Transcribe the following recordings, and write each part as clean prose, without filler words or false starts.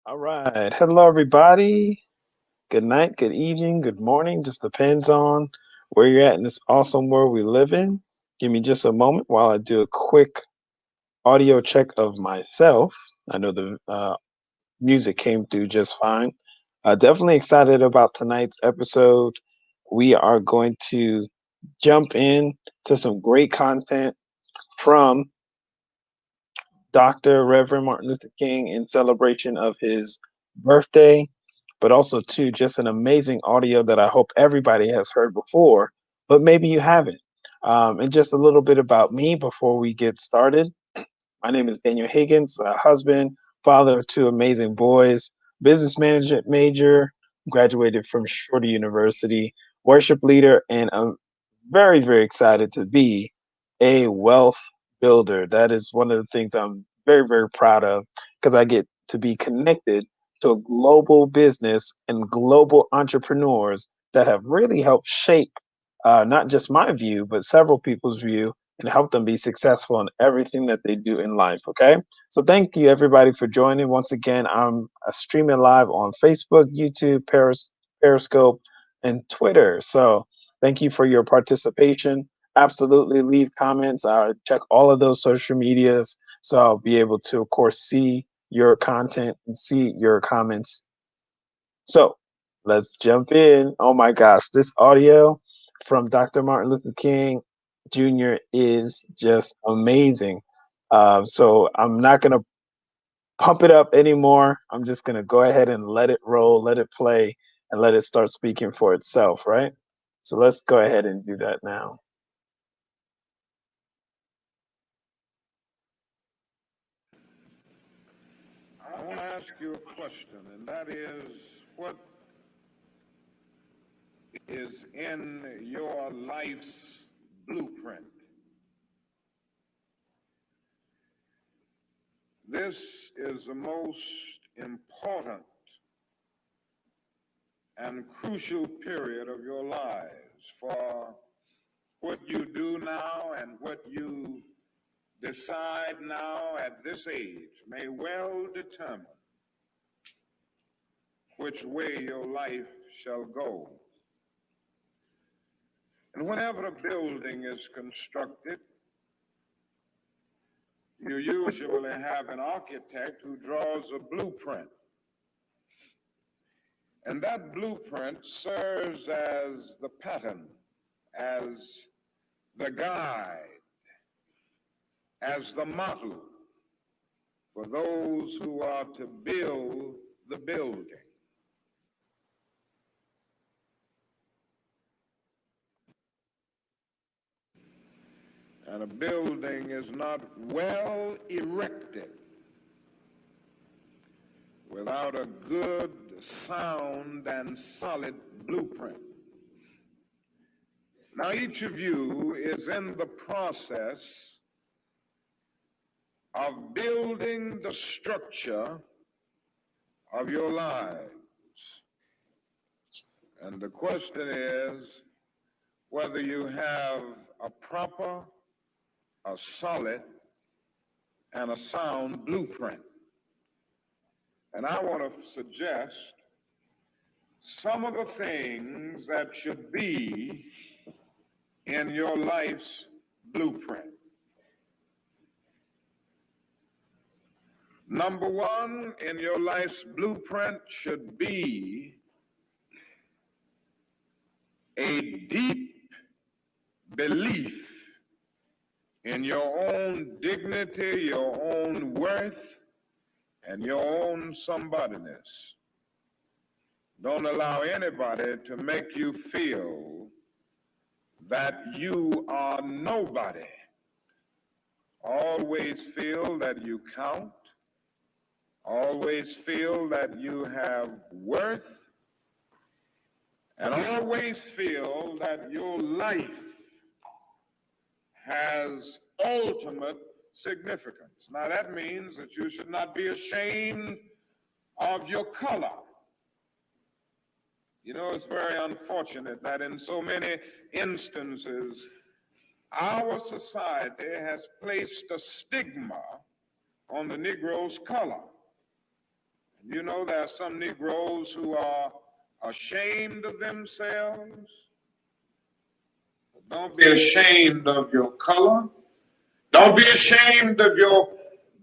All right. Hello, everybody. Good night, good evening, good morning. Just depends on where you're at in this awesome world we live in. Give me just a moment while I do a quick audio check of myself. I know the music came through just fine. Definitely excited about tonight's episode. We are going to jump in to some great content from Dr. Reverend Martin Luther King in celebration of his birthday, but also too just an amazing audio that I hope everybody has heard before, but maybe you haven't. And just a little bit about me before we get started. My name is Daniel Higgins, a husband, father of two amazing boys, business management major, graduated from Shorter University, worship leader, and I'm very, very excited to be a wealth builder. That is one of the things I'm very, very proud of because I get to be connected to a global business and global entrepreneurs that have really helped shape not just my view, but several people's view and help them be successful in everything that they do in life. Okay. So thank you everybody for joining. Once again, I'm streaming live on Facebook, YouTube, Periscope, and Twitter. So thank you for your participation. Absolutely leave comments. I check all of those social medias. So I'll be able to, of course, see your content and see your comments. So let's jump in. Oh my gosh, this audio from Dr. Martin Luther King Jr. is just amazing. So I'm not going to pump it up anymore. I'm just going to go ahead and let it roll, let it play, and let it start speaking for itself, right? So let's go ahead and do that now. I want to ask you a question, and that is, what is in your life's blueprint? This is the most important and crucial period of your lives, for what you do now and what you decide now at this age may well determine which way your life shall go. And whenever a building is constructed, you usually have an architect who draws a blueprint. And that blueprint serves as the pattern, as the guide, as the model for those who are to build the building. And a building is not well erected without a good, sound, and solid blueprint. Now, each of you is in the process of building the structure of your lives. And the question is whether you have a proper, a solid, and a sound blueprint. And I want to suggest some of the things that should be in your life's blueprint. Number one in your life's blueprint should be a deep belief in your own dignity, your own worth, and your own somebodyness. Don't allow anybody to make you feel that you are nobody. Always feel that you count. Always feel that you have worth. And always feel that your life has ultimate significance. Now that means that you should not be ashamed of your color. You know, it's very unfortunate that in so many instances, our society has placed a stigma on the Negro's color. You know, there are some Negroes who are ashamed of themselves. Don't be ashamed of your color. Don't be ashamed of your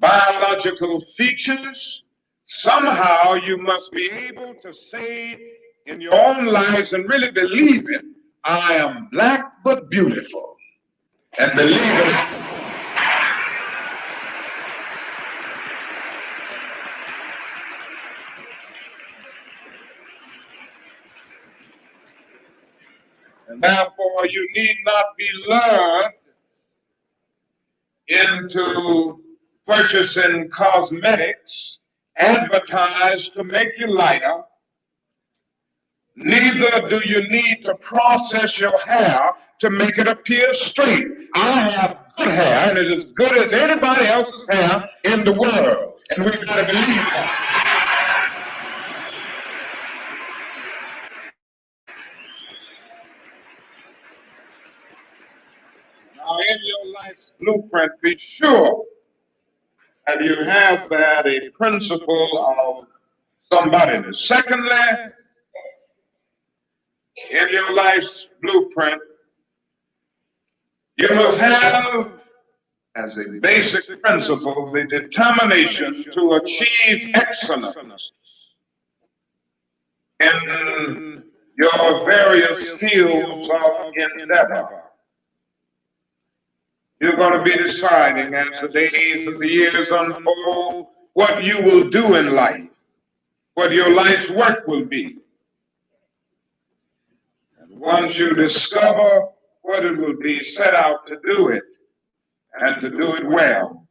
biological features. Somehow you must be able to say in your own lives and really believe it, I am black but beautiful. And believe it. And therefore you need not be lured into purchasing cosmetics advertised to make you lighter. Neither do you need to process your hair to make it appear straight. I have good hair, and it is as good as anybody else's hair in the world. And we've got to believe that. Now, in your life's blueprint, be sure that you have that a principle of somebodyness. Secondly, in your life's blueprint, you must have as a basic principle the determination to achieve excellence in your various fields of endeavor. You're going to be deciding as the days and the years unfold what you will do in life, what your life's work will be. And once you discover what it will be, set out to do it and to do it well.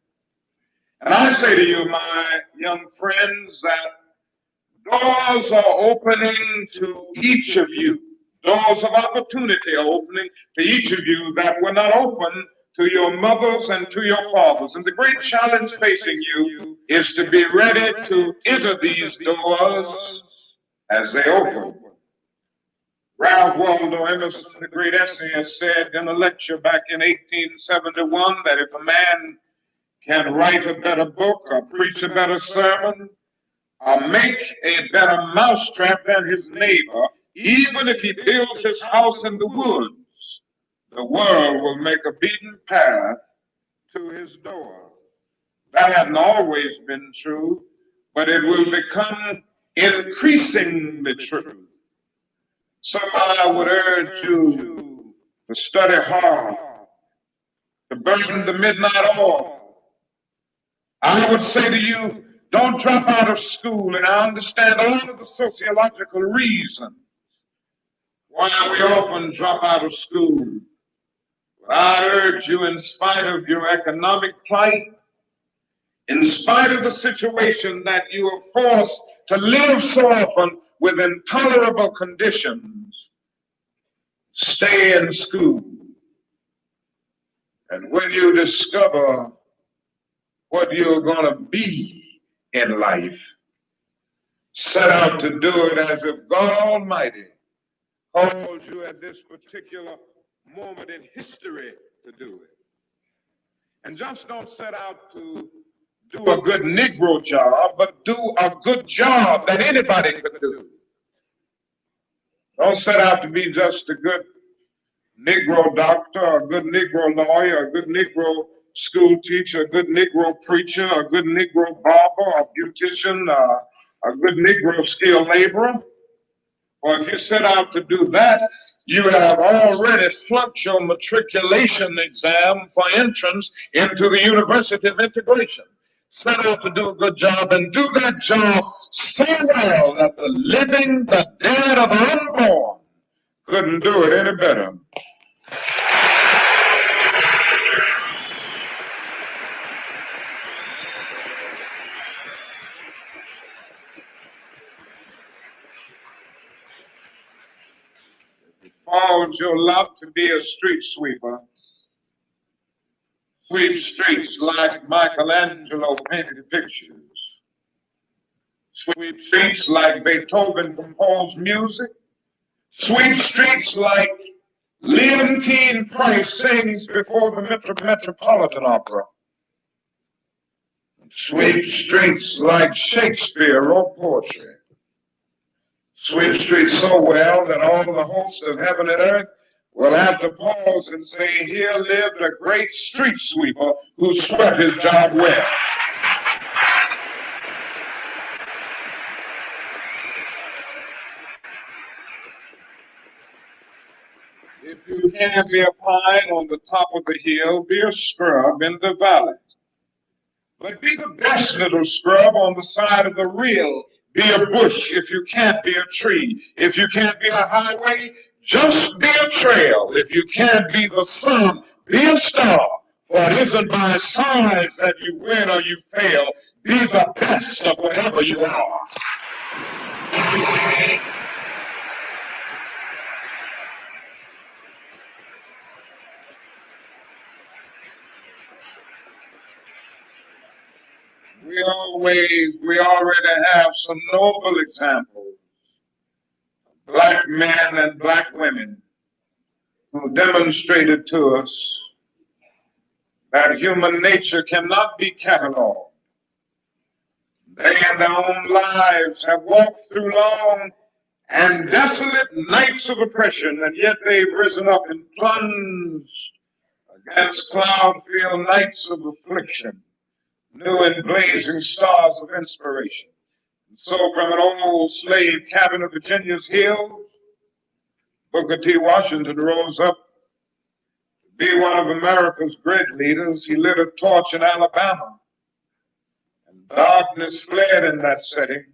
And I say to you, my young friends, that doors are opening to each of you. Doors of opportunity are opening to each of you that were not open to your mothers and to your fathers. And the great challenge facing you is to be ready to enter these doors as they open. Ralph Waldo Emerson, the great essayist, said in a lecture back in 1871 that if a man can write a better book or preach a better sermon or make a better mousetrap than his neighbor, even if he builds his house in the woods, the world will make a beaten path to his door. That hasn't always been true, but it will become increasingly true. So I would urge you to study hard, to burn the midnight oil. I would say to you, don't drop out of school, and I understand all of the sociological reasons why we often drop out of school. But I urge you, in spite of your economic plight, in spite of the situation that you are forced to live so often with intolerable conditions, stay in school. And when you discover what you're going to be in life, set out to do it as if God Almighty called you at this particular moment in history to do it. And just don't set out to do a good Negro job, but do a good job that anybody could do. Don't set out to be just a good Negro doctor, a good Negro lawyer, a good Negro school teacher, a good Negro preacher, a good Negro barber, a beautician, a good Negro skilled laborer. Or if you set out to do that, You have already flunked your matriculation exam for entrance into the University of Integration. Set out to do a good job and do that job so well that the living, the dead, or the unborn couldn't do it any better. It falls your lot to be a street sweeper. Sweep streets like Michelangelo painted pictures. Sweep streets like Beethoven composed music. Sweep streets like Leontine Price sings before the Metropolitan Opera. Sweep streets like Shakespeare wrote poetry. Sweep streets so well that all the hosts of heaven and earth will have to pause and say, here lived a great street sweeper who swept his job well. If you can't be a pine on the top of the hill, be a scrub in the valley. But be the best little scrub on the side of the rill. Be a bush if you can't be a tree. If you can't be a highway, just be a trail. If you can't be the sun, be a star. For it isn't by size that you win or you fail. Be the best of whatever you are. We already have some noble examples of black men and black women who demonstrated to us that human nature cannot be cataloged. They in their own lives have walked through long and desolate nights of oppression, and yet they've risen up and plunged against cloud-filled nights of affliction, new and blazing stars of inspiration. And so from an old slave cabin of Virginia's hills, Booker T. Washington rose up to be one of America's great leaders. He lit a torch in Alabama, and darkness fled in that setting.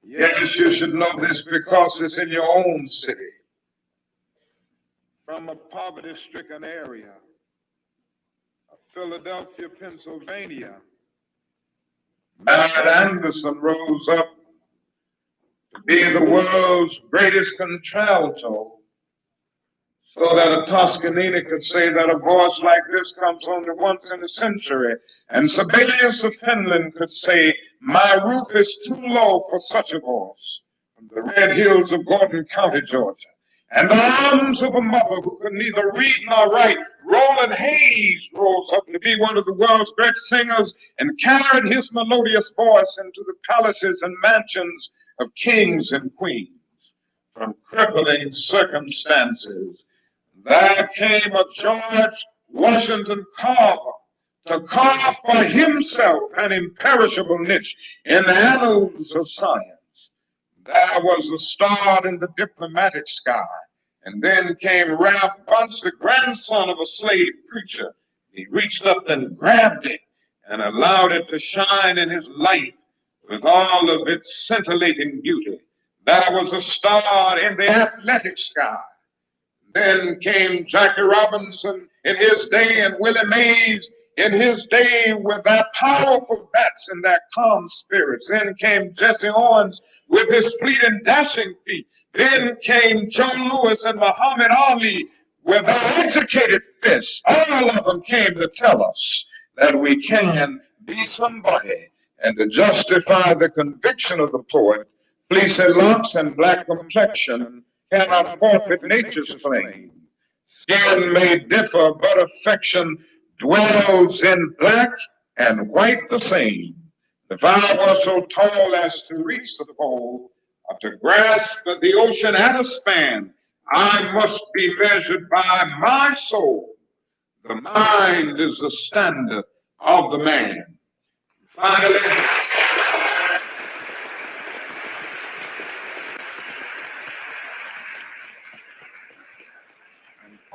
Yes, you should know this because it's in your own city. From a poverty-stricken area, Philadelphia, Pennsylvania, Mad Anderson rose up to be the world's greatest contralto, so that a Toscanini could say that a voice like this comes only once in a century. And Sibelius of Finland could say, my roof is too low for such a voice. From the red hills of Gordon County, Georgia, and the arms of a mother who could neither read nor write, Roland Hayes rose up to be one of the world's great singers and carried his melodious voice into the palaces and mansions of kings and queens. From crippling circumstances, there came a George Washington Carver to carve for himself an imperishable niche in the annals of science. There was a star in the diplomatic sky. And then came Ralph Bunce, the grandson of a slave preacher. He reached up and grabbed it and allowed it to shine in his life with all of its scintillating beauty. There was a star in the athletic sky. Then came Jackie Robinson in his day and Willie Mays in his day with their powerful bats and their calm spirits. Then came Jesse Owens with his fleet and dashing feet. Then came Joe Louis and Muhammad Ali with their educated fists. All of them came to tell us that we can be somebody. And to justify the conviction of the poet, fleecy locks and black complexion cannot forfeit nature's claim. Skin may differ, but affection dwells in black and white the same. If I were so tall as to reach the pole, or to grasp the ocean at a span, I must be measured by my soul. The mind is the standard of the man. Finally,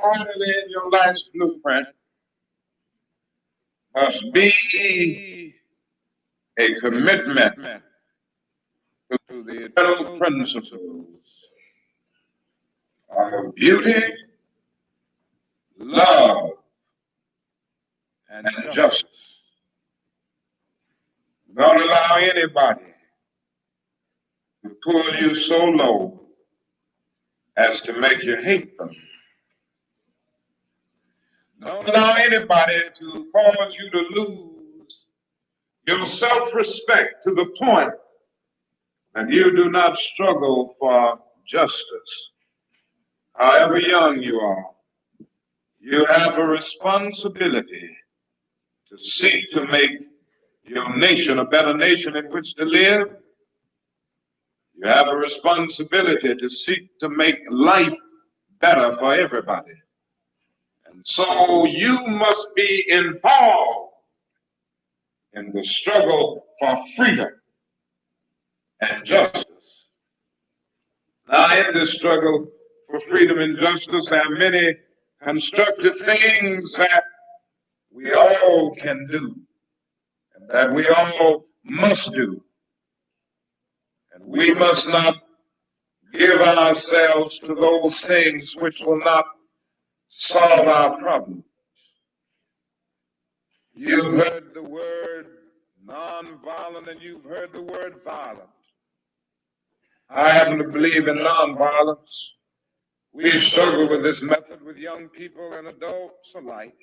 finally, in your life's blueprint must be a commitment to the eternal principles of beauty, love, and justice. Don't allow anybody to pull you so low as to make you hate them. Don't allow anybody to cause you to lose your self-respect to the point that you do not struggle for justice. However young you are, you have a responsibility to seek to make your nation a better nation in which to live. You have a responsibility to seek to make life better for everybody. And so you must be involved in the struggle for freedom and justice. Now, in this struggle for freedom and justice, there are many constructive things that we all can do and that we all must do. And we must not give ourselves to those things which will not solve our problem. You've heard the word nonviolent and you've heard the word violent. I happen to believe in nonviolence. We struggle with this method with young people and adults alike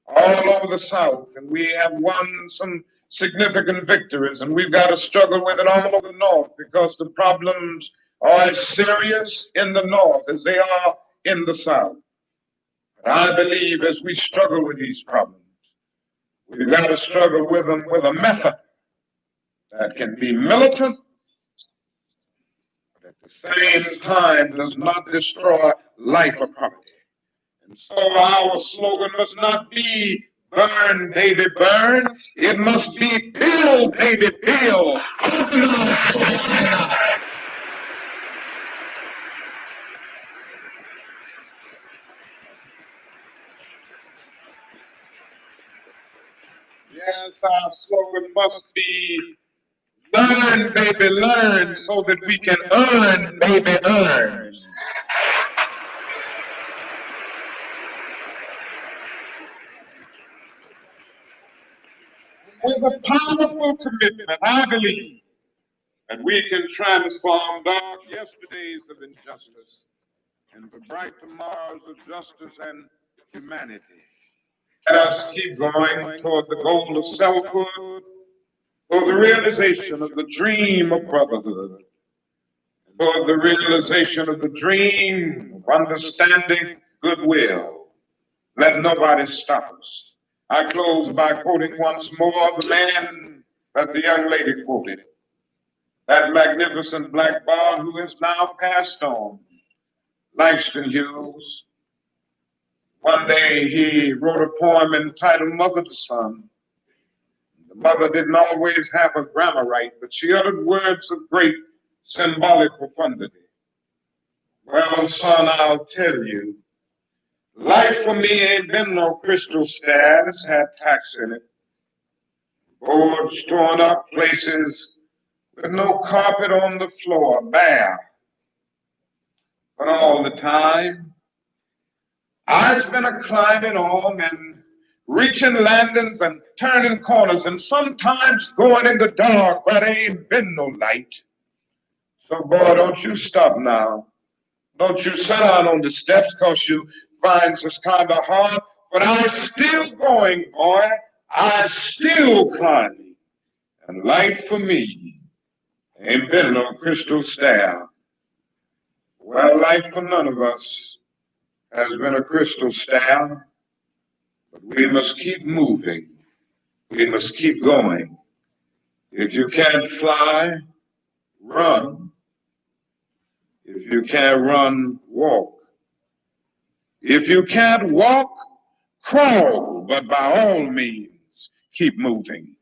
all over the South, and we have won some significant victories, and we've got to struggle with it all over the North because the problems are as serious in the North as they are in the South. But I believe as we struggle with these problems, we've got to struggle with them with a method that can be militant, but at the same time does not destroy life or property. And so our slogan must not be burn, baby, burn. It must be build, baby, build. Yes, our slogan must be learn, baby, learn, so that we can earn, baby, earn. With a powerful commitment, I believe that we can transform dark yesterdays of injustice into bright tomorrows of justice and humanity. Let us keep going toward the goal of selfhood, toward the realization of the dream of brotherhood, toward the realization of the dream of understanding goodwill. Let nobody stop us. I close by quoting once more the man that the young lady quoted, that magnificent black bard who has now passed on, Langston Hughes. One day he wrote a poem entitled Mother to Son. The mother didn't always have her grammar right, but she uttered words of great symbolic profundity. Well, son, I'll tell you, life for me ain't been no crystal stair. It's had tacks in it. Boards torn up, places with no carpet on the floor, bare. But all the time, I've been a climbing on and reaching landings and turning corners and sometimes going in the dark where there ain't been no light. So, boy, don't you stop now. Don't you sit down on the steps because you find this kind of hard. But I still going, boy. I still climbing. And life for me ain't been no crystal stair. Well, life for none of us has been a crystal stair. But we must keep moving. We must keep going. If you can't fly, run. If you can't run, walk. If you can't walk, crawl. But by all means, keep moving.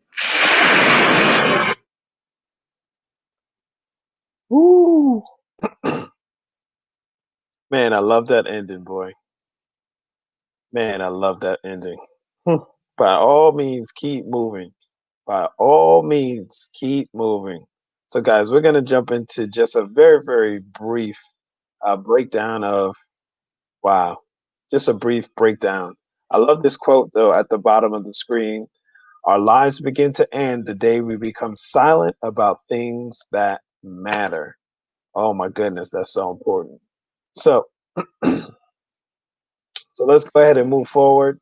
Woo! Man, I love that ending, boy. Man, I love that ending. Hmm. By all means, keep moving. By all means, keep moving. So, guys, we're going to jump into just a very, very brief breakdown of wow, just a brief breakdown. I love this quote, though, at the bottom of the screen. Our lives begin to end the day we become silent about things that matter. Oh, my goodness, that's so important. So, so let's go ahead and move forward.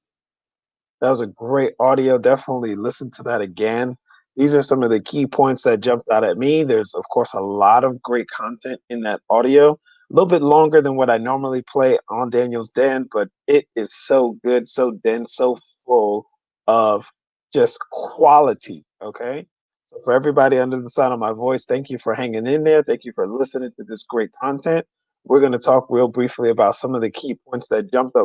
That was a great audio. Definitely listen to that again. These are some of the key points that jumped out at me. There's, of course, a lot of great content in that audio. A little bit longer than what I normally play on Daniel's Den, but it is so good, so dense, so full of just quality. Okay. So, for everybody under the sound of my voice, thank you for hanging in there. Thank you for listening to this great content. We're going to talk real briefly about some of the key points that jumped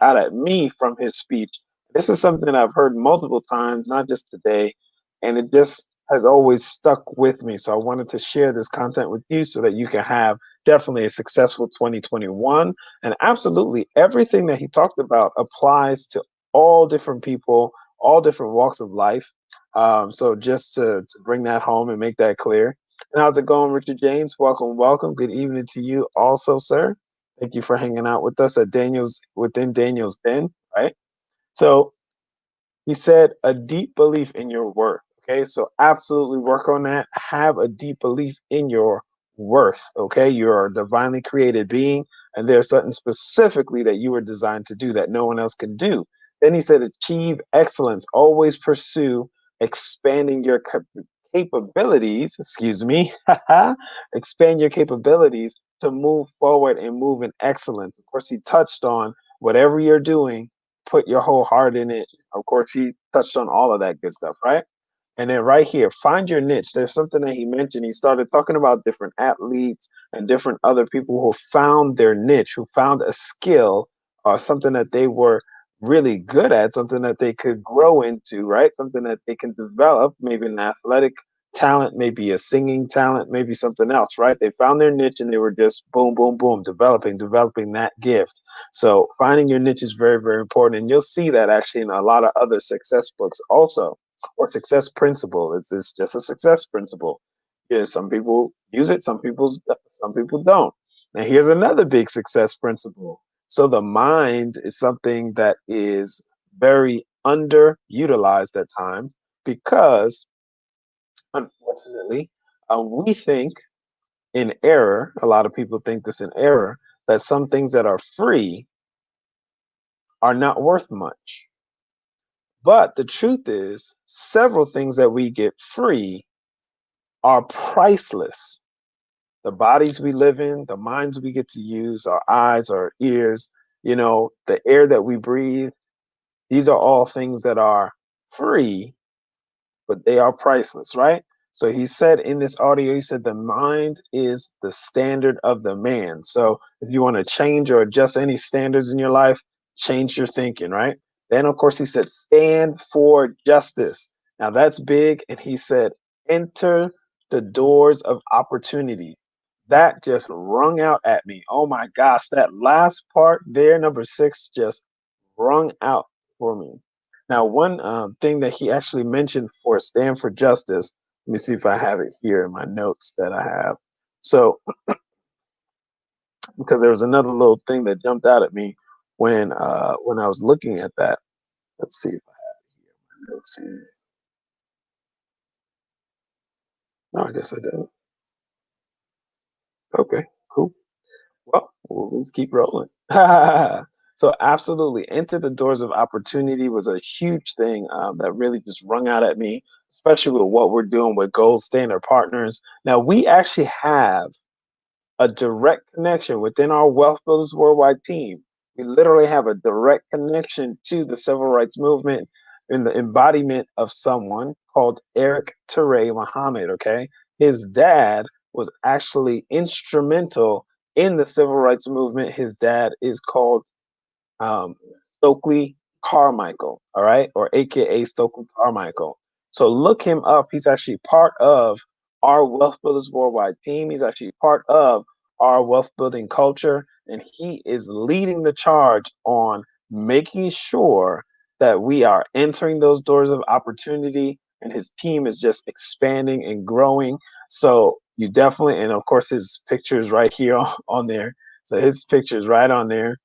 out at me from his speech. This is something I've heard multiple times, not just today, and it just has always stuck with me. So I wanted to share this content with you so that you can have definitely a successful 2021. And absolutely everything that he talked about applies to all different people, all different walks of life. So just to bring that home and make that clear. And how's it going, Richard James? Welcome, welcome. Good evening to you also, sir. Thank you for hanging out with us at Daniel's within Daniel's Den, right? So he said a deep belief in your worth. Okay, so absolutely work on that. Have a deep belief in your worth. Okay, you're a divinely created being, and there's something specifically that you were designed to do that no one else can do. Then he said, achieve excellence. Always pursue expanding your capabilities. Excuse me, expand your capabilities to move forward and move in excellence. Of course, he touched on whatever you're doing, put your whole heart in it. Of course, he touched on all of that good stuff, right? And then right here, find your niche. There's something that he mentioned. He started talking about different athletes and different other people who found their niche, who found a skill or something that they were really good at, something that they could grow into, right? Something that they can develop, maybe an athletic talent, maybe a singing talent, maybe something else, right? They found their niche and they were just boom, boom, boom, developing that gift. So finding your niche is very, very important. And you'll see that actually in a lot of other success books also, or success principle. It's just a success principle. Yeah, some people use it, some people don't. Now here's another big success principle. So the mind is something that is very underutilized at times because unfortunately we think in error, a lot of people think this in error, that some things that are free are not worth much. But the truth is, several things that we get free are priceless. The bodies we live in, the minds we get to use, our eyes, our ears, the air that we breathe, these are all things that are free, but they are priceless, right? So he said in this audio, he said the mind is the standard of the man. So if you want to change or adjust any standards in your life, change your thinking, right? Then, of course, he said, stand for justice. Now that's big. And he said, enter the doors of opportunity. That just rung out at me. Oh my gosh, that last part there, number six, just rung out for me. Now, one thing that he actually mentioned for Stand for Justice, let me see if I have it here in my notes that I have. So, because there was another little thing that jumped out at me when I was looking at that. Let's see if I have notes here. No, I guess I don't. Okay, cool. Well, we'll keep rolling. So, absolutely, enter the doors of opportunity was a huge thing that really just rung out at me, especially with what we're doing with Gold Standard Partners. Now, we actually have a direct connection within our Wealth Builders Worldwide team. We literally have a direct connection to the civil rights movement in the embodiment of someone called Eric Ture Muhammad. Okay. His dad was actually instrumental in the civil rights movement. His dad is called um, Stokely Carmichael, all right, or AKA Stokely Carmichael. So look him up. He's actually part of our Wealth Builders Worldwide team. He's actually part of our wealth building culture, and he is leading the charge on making sure that we are entering those doors of opportunity, and his team is just expanding and growing. So you definitely, and of course, his picture is right here on there. So his picture is right on there.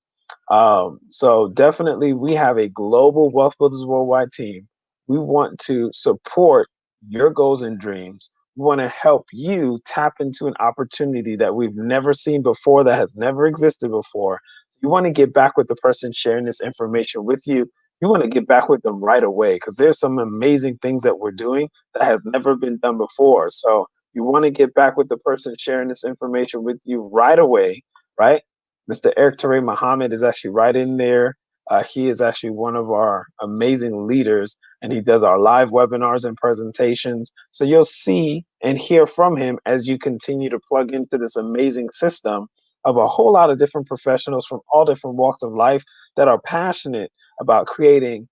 So definitely, we have a global Wealth Builders Worldwide team. We want to support your goals and dreams. We want to help you tap into an opportunity that we've never seen before, that has never existed before. You want to get back with the person sharing this information with you. You want to get back with them right away because there's some amazing things that we're doing that has never been done before. So you want to get back with the person sharing this information with you right away, right? Mr. Eric Ture Muhammad is actually right in there. He is actually one of our amazing leaders, and he does our live webinars and presentations. So you'll see and hear from him as you continue to plug into this amazing system of a whole lot of different professionals from all different walks of life that are passionate about creating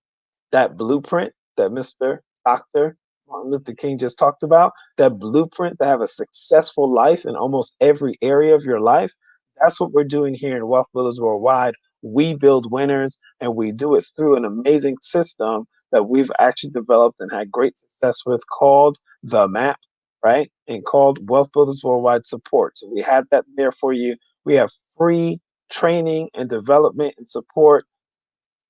that blueprint that Mr. Dr. Martin Luther King just talked about, that blueprint to have a successful life in almost every area of your life. That's what we're doing here in Wealth Builders Worldwide. We build winners, and we do it through an amazing system that we've actually developed and had great success with called The Map, right? And called Wealth Builders Worldwide Support. So we have that there for you. We have free training and development and support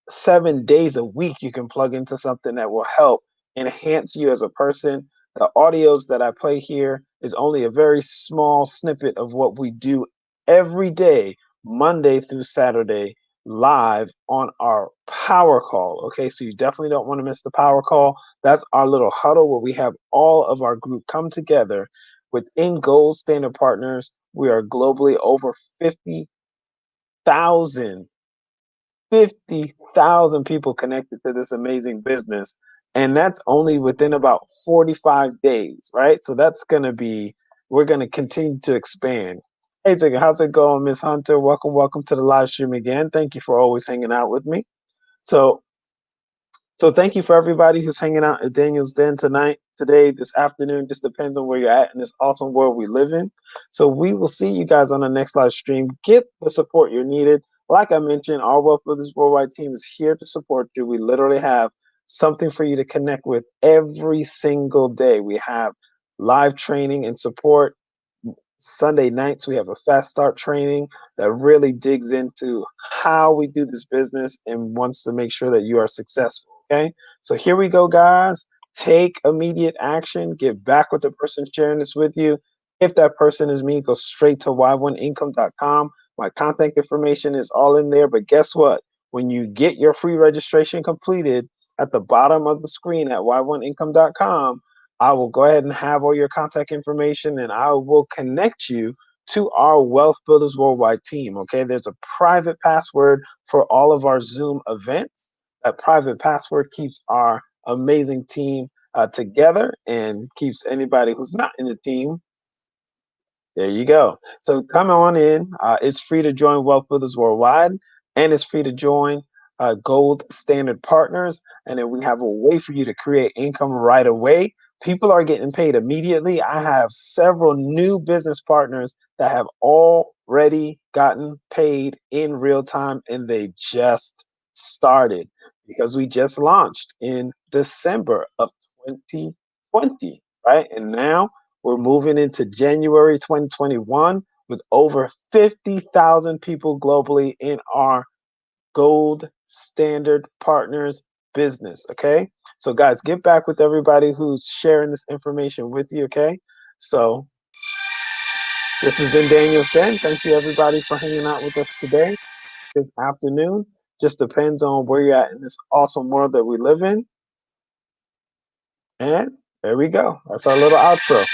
7 days a week. You can plug into something that will help enhance you as a person. The audios that I play here is only a very small snippet of what we do every day, Monday through Saturday, live on our power call. Okay, so you definitely don't want to miss the power call. That's our little huddle where we have all of our group come together within Gold Standard Partners. We are globally over 50,000 50,000 people connected to this amazing business. And that's only within about 45 days, right? So that's going to be, we're going to continue to expand. Hey, Zigga, how's it going, Miss Hunter? Welcome, welcome to the live stream again. Thank you for always hanging out with me. So so thank you for everybody who's hanging out at Daniel's Den tonight, today, this afternoon. Just depends on where you're at in this awesome world we live in. So we will see you guys on the next live stream. Get the support you're needed. Like I mentioned, our Wealth Builders Worldwide team is here to support you. We literally have something for you to connect with every single day. We have live training and support. Sunday nights, we have a fast start training that really digs into how we do this business and wants to make sure that you are successful. Okay. So here we go, guys. Take immediate action. Get back with the person sharing this with you. If that person is me, go straight to y1income.com. My contact information is all in there. But guess what? When you get your free registration completed at the bottom of the screen at y1income.com, I will go ahead and have all your contact information, and I will connect you to our Wealth Builders Worldwide team. Okay, there's a private password for all of our Zoom events. That private password keeps our amazing team together and keeps anybody who's not in the team. There you go. So come on in. It's free to join Wealth Builders Worldwide, and it's free to join Gold Standard Partners. And then we have a way for you to create income right away. People are getting paid immediately. I have several new business partners that have already gotten paid in real time, and they just started because we just launched in December of 2020, right? And now we're moving into January 2021 with over 50,000 people globally in our Gold Standard Partners business. Okay. So, guys, get back with everybody who's sharing this information with you. Okay. So, this has been Daniel Sten. Thank you, everybody, for hanging out with us today, this afternoon. Just depends on where you're at in this awesome world that we live in. And there we go. That's our little outro.